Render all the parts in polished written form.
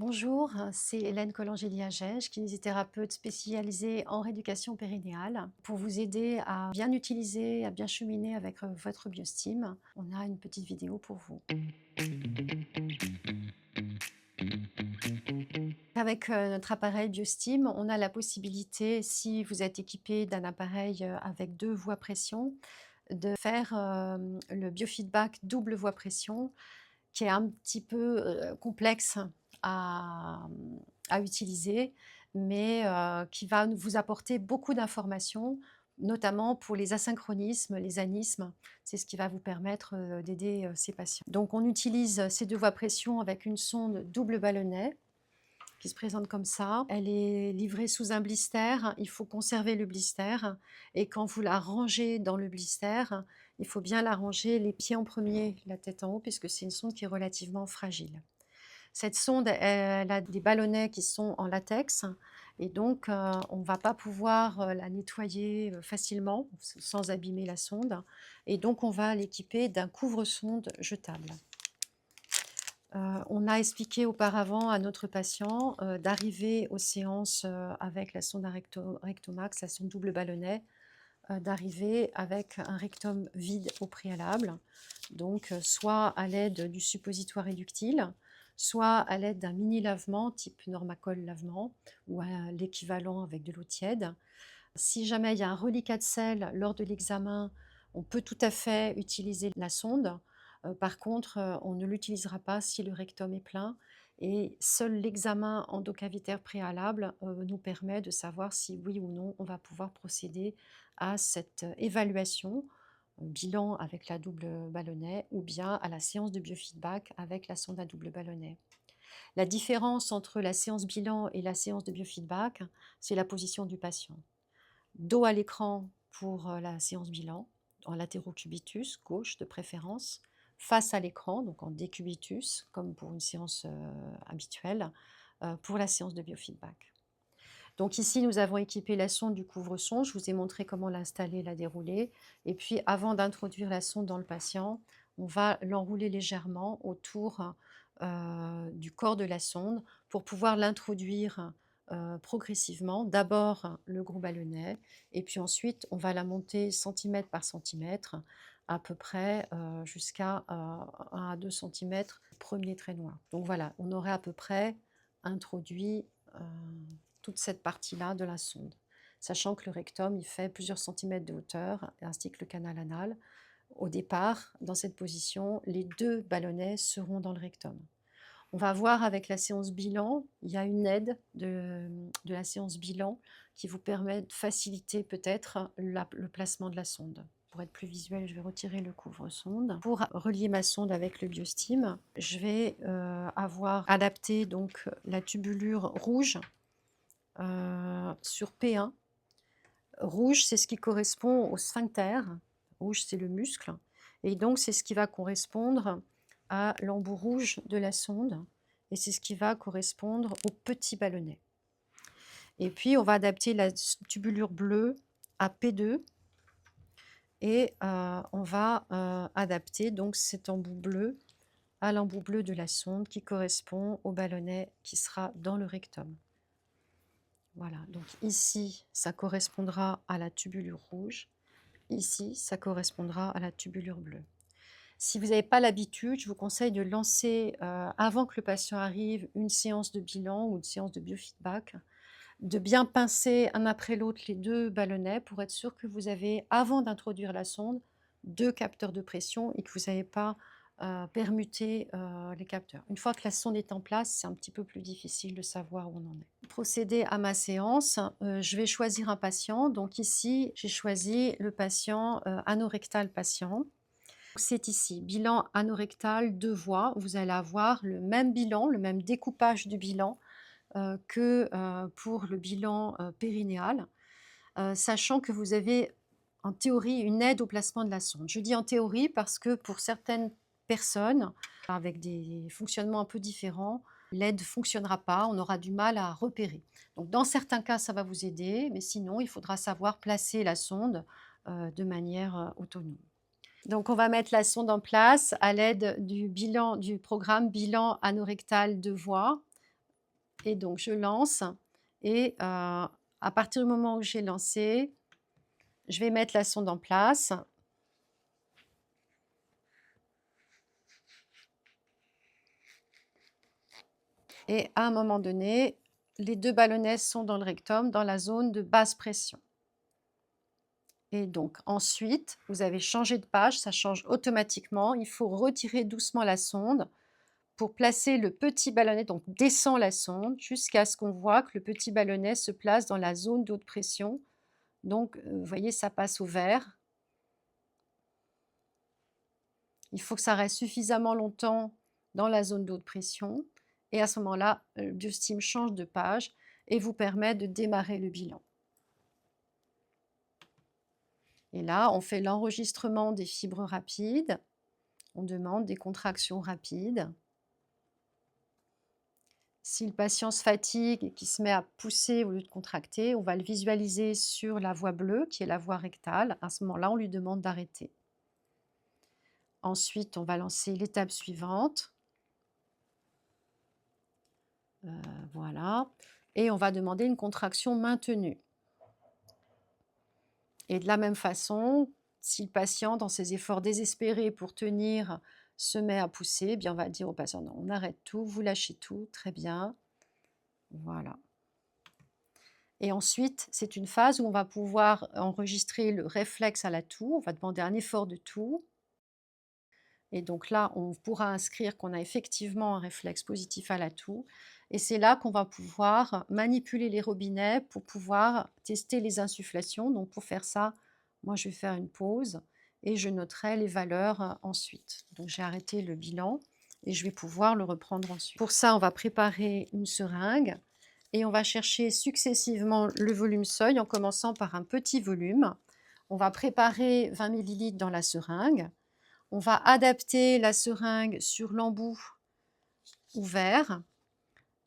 Bonjour, c'est Hélène Colangeli-Agege, kinésithérapeute spécialisée en rééducation périnéale. Pour vous aider à bien utiliser, à bien cheminer avec votre biostime, on a une petite vidéo pour vous. Avec notre appareil biostime, on a la possibilité, si vous êtes équipé d'un appareil avec 2 voies pression, de faire le biofeedback double voie pression, qui est un petit peu complexe à, à utiliser, mais qui va vous apporter beaucoup d'informations, notamment pour les asynchronismes, les anismes. C'est ce qui va vous permettre d'aider ces patients. Donc on utilise ces 2 voies pression avec une sonde double ballonnet qui se présente comme ça. Elle est livrée sous un blister. Il faut conserver le blister. Et quand vous la rangez dans le blister, il faut bien la ranger les pieds en premier, la tête en haut, puisque c'est une sonde qui est relativement fragile. Cette sonde, elle a des ballonnets qui sont en latex. Et donc, on ne va pas pouvoir la nettoyer facilement, sans abîmer la sonde. Et donc, on va l'équiper d'un couvre-sonde jetable. On a expliqué auparavant à notre patient d'arriver aux séances avec la sonde Rectomax, la sonde double ballonnet, d'arriver avec un rectum vide au préalable, donc soit à l'aide du suppositoire éductile, soit à l'aide d'un mini lavement type Normacol lavement ou à l'équivalent avec de l'eau tiède. Si jamais il y a un reliquat de sel lors de l'examen, on peut tout à fait utiliser la sonde. Par contre, on ne l'utilisera pas si le rectum est plein et seul l'examen endocavitaire préalable nous permet de savoir si oui ou non on va pouvoir procéder à cette évaluation, bilan avec la double ballonnet ou bien à la séance de biofeedback avec la sonde à double ballonnet. La différence entre la séance bilan et la séance de biofeedback, c'est la position du patient. Dos à l'écran pour la séance bilan, en latérocubitus, gauche de préférence, face à l'écran, donc en décubitus, comme pour une séance habituelle, pour la séance de biofeedback. Donc ici, nous avons équipé la sonde du couvre-son. Je vous ai montré comment l'installer, la dérouler. Et puis, avant d'introduire la sonde dans le patient, on va l'enrouler légèrement autour du corps de la sonde pour pouvoir l'introduire progressivement. D'abord le gros ballonnet, et puis ensuite, on va la monter centimètre par centimètre, à peu près jusqu'à 1 à 2 centimètres, premier trait noir. Donc voilà, on aurait à peu près introduit toute cette partie-là de la sonde, sachant que le rectum, il fait plusieurs centimètres de hauteur, ainsi que le canal anal. Au départ, dans cette position, les 2 ballonnets seront dans le rectum. On va voir avec la séance bilan, il y a une aide de la séance bilan qui vous permet de faciliter peut-être le placement de la sonde. Pour être plus visuel, je vais retirer le couvre-sonde. Pour relier ma sonde avec le biostime, je vais avoir adapté donc la tubulure rouge sur P1. Rouge, c'est ce qui correspond au sphincter. Rouge, c'est le muscle. Et donc, c'est ce qui va correspondre à l'embout rouge de la sonde. Et c'est ce qui va correspondre au petit ballonnet. Et puis, on va adapter la tubulure bleue à P2. Et on va adapter donc cet embout bleu à l'embout bleu de la sonde qui correspond au ballonnet qui sera dans le rectum. Voilà, donc ici, ça correspondra à la tubulure rouge. Ici, ça correspondra à la tubulure bleue. Si vous n'avez pas l'habitude, je vous conseille de lancer, avant que le patient arrive, une séance de bilan ou une séance de biofeedback, de bien pincer un après l'autre les 2 ballonnets pour être sûr que vous avez, avant d'introduire la sonde, 2 capteurs de pression et que vous n'avez pas permuté les capteurs. Une fois que la sonde est en place, c'est un petit peu plus difficile de savoir où on en est. Pour procéder à ma séance, je vais choisir un patient. Donc ici, j'ai choisi le patient anorectal patient. C'est ici, bilan anorectal 2 voies. Vous allez avoir le même bilan, le même découpage du bilan que pour le bilan périnéal, sachant que vous avez en théorie une aide au placement de la sonde. Je dis en théorie parce que pour certaines personnes avec des fonctionnements un peu différents, l'aide ne fonctionnera pas, on aura du mal à repérer. Donc dans certains cas, ça va vous aider, mais sinon, il faudra savoir placer la sonde de manière autonome. Donc on va mettre la sonde en place à l'aide du programme bilan anorectal 2 voies. Et donc je lance et à partir du moment où j'ai lancé, je vais mettre la sonde en place. Et à un moment donné, les 2 ballonnets sont dans le rectum, dans la zone de basse pression. Et donc ensuite, vous avez changé de page, ça change automatiquement. Il faut retirer doucement la sonde pour placer le petit ballonnet, donc descend la sonde jusqu'à ce qu'on voit que le petit ballonnet se place dans la zone de haute pression. Donc, vous voyez, ça passe au vert. Il faut que ça reste suffisamment longtemps dans la zone de haute pression. Et à ce moment-là, le BioSteam change de page et vous permet de démarrer le bilan. Et là, on fait l'enregistrement des fibres rapides. On demande des contractions rapides. Si le patient se fatigue et qu'il se met à pousser au lieu de contracter, on va le visualiser sur la voie bleue, qui est la voie rectale. À ce moment-là, on lui demande d'arrêter. Ensuite, on va lancer l'étape suivante. Voilà. Et on va demander une contraction maintenue. Et de la même façon, si le patient, dans ses efforts désespérés pour tenir, se met à pousser, eh bien on va dire au patient, non, on arrête tout, vous lâchez tout, très bien. Voilà. Et ensuite, c'est une phase où on va pouvoir enregistrer le réflexe à la toux. On va demander un effort de toux. Et donc là, on pourra inscrire qu'on a effectivement un réflexe positif à la toux. Et c'est là qu'on va pouvoir manipuler les robinets pour pouvoir tester les insufflations. Donc pour faire ça, moi je vais faire une pause et je noterai les valeurs ensuite. Donc j'ai arrêté le bilan et je vais pouvoir le reprendre ensuite. Pour ça, on va préparer une seringue et on va chercher successivement le volume seuil en commençant par un petit volume. On va préparer 20 ml dans la seringue. On va adapter la seringue sur l'embout ouvert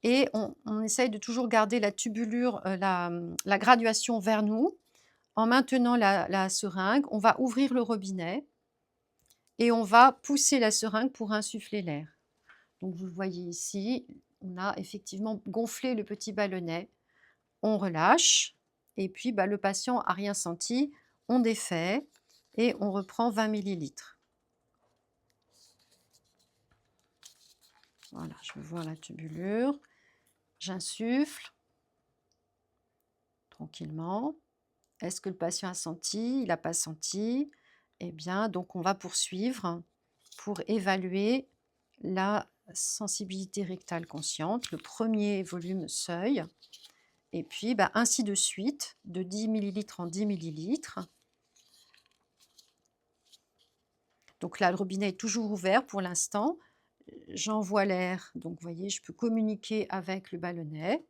et on essaye de toujours garder la tubulure, la graduation vers nous. En maintenant la seringue, on va ouvrir le robinet et on va pousser la seringue pour insuffler l'air. Donc vous le voyez ici, on a effectivement gonflé le petit ballonnet. On relâche et puis le patient n'a rien senti, on défait et on reprend 20 millilitres. Voilà, je veux voir la tubulure. J'insuffle tranquillement. Est-ce que le patient a senti? Il n'a pas senti? Eh bien, donc on va poursuivre pour évaluer la sensibilité rectale consciente, le premier volume seuil. Et puis, ainsi de suite, de 10 ml en 10 ml. Donc là, le robinet est toujours ouvert pour l'instant. J'envoie l'air, donc vous voyez, je peux communiquer avec le ballonnet.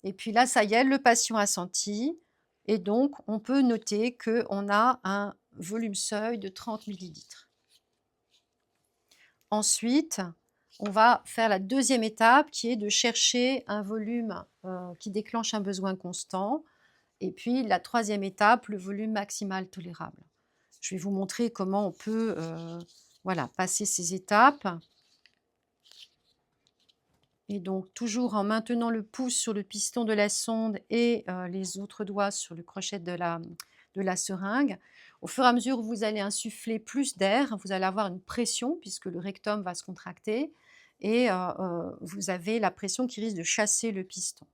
Et puis là, ça y est, le patient a senti. Et donc, on peut noter qu'on a un volume seuil de 30 millilitres. Ensuite, on va faire la deuxième étape qui est de chercher un volume qui déclenche un besoin constant. Et puis, la troisième étape, le volume maximal tolérable. Je vais vous montrer comment on peut passer ces étapes. Et donc, toujours en maintenant le pouce sur le piston de la sonde et les autres doigts sur le crochet de la seringue. Au fur et à mesure où vous allez insuffler plus d'air, vous allez avoir une pression puisque le rectum va se contracter et vous avez la pression qui risque de chasser le piston.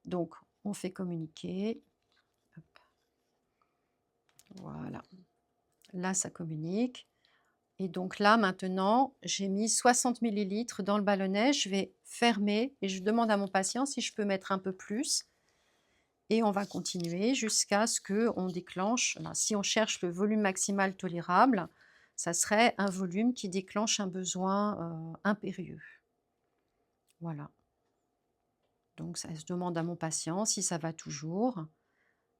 Donc, on fait communiquer. Hop. Voilà. Là, ça communique. Et donc là, maintenant, j'ai mis 60 millilitres dans le ballonnet. Je vais fermer et je demande à mon patient si je peux mettre un peu plus. Et on va continuer jusqu'à ce qu'on déclenche. Là, si on cherche le volume maximal tolérable, ça serait un volume qui déclenche un besoin impérieux. Voilà. Donc, ça se demande à mon patient si ça va toujours.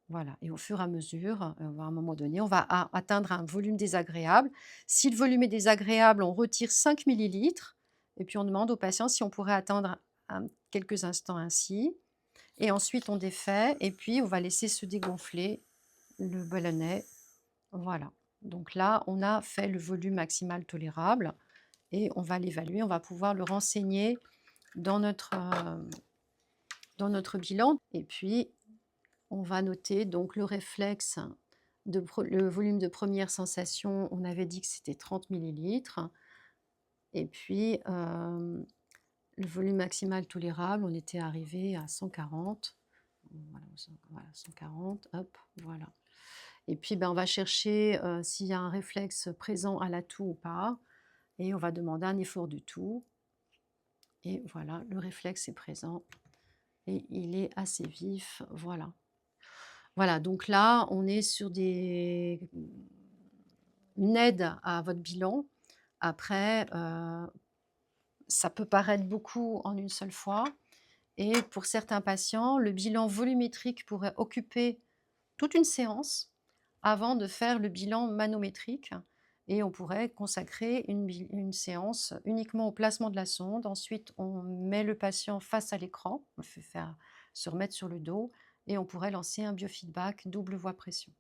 Voilà, et au fur et à mesure, à un moment donné, on va atteindre un volume désagréable. Si le volume est désagréable, on retire 5 millilitres et puis on demande au patient si on pourrait attendre quelques instants ainsi. Et ensuite, on défait et puis on va laisser se dégonfler le ballonnet. Voilà, donc là, on a fait le volume maximal tolérable et on va l'évaluer. On va pouvoir le renseigner dans notre dans notre bilan et puis on va noter donc le réflexe le volume de première sensation, on avait dit que c'était 30 millilitres et puis, le volume maximal tolérable, on était arrivé à 140. Voilà, 140, hop, voilà. Et puis, ben, on va chercher, s'il y a un réflexe présent à la toux ou pas et on va demander un effort de toux et voilà, le réflexe est présent et il est assez vif, voilà. Voilà, donc là, on est sur une aide à votre bilan. Après, ça peut paraître beaucoup en une seule fois et pour certains patients, le bilan volumétrique pourrait occuper toute une séance avant de faire le bilan manométrique et on pourrait consacrer une séance uniquement au placement de la sonde. Ensuite, on met le patient face à l'écran, on le fait se remettre sur le dos et on pourrait lancer un biofeedback double voie pression.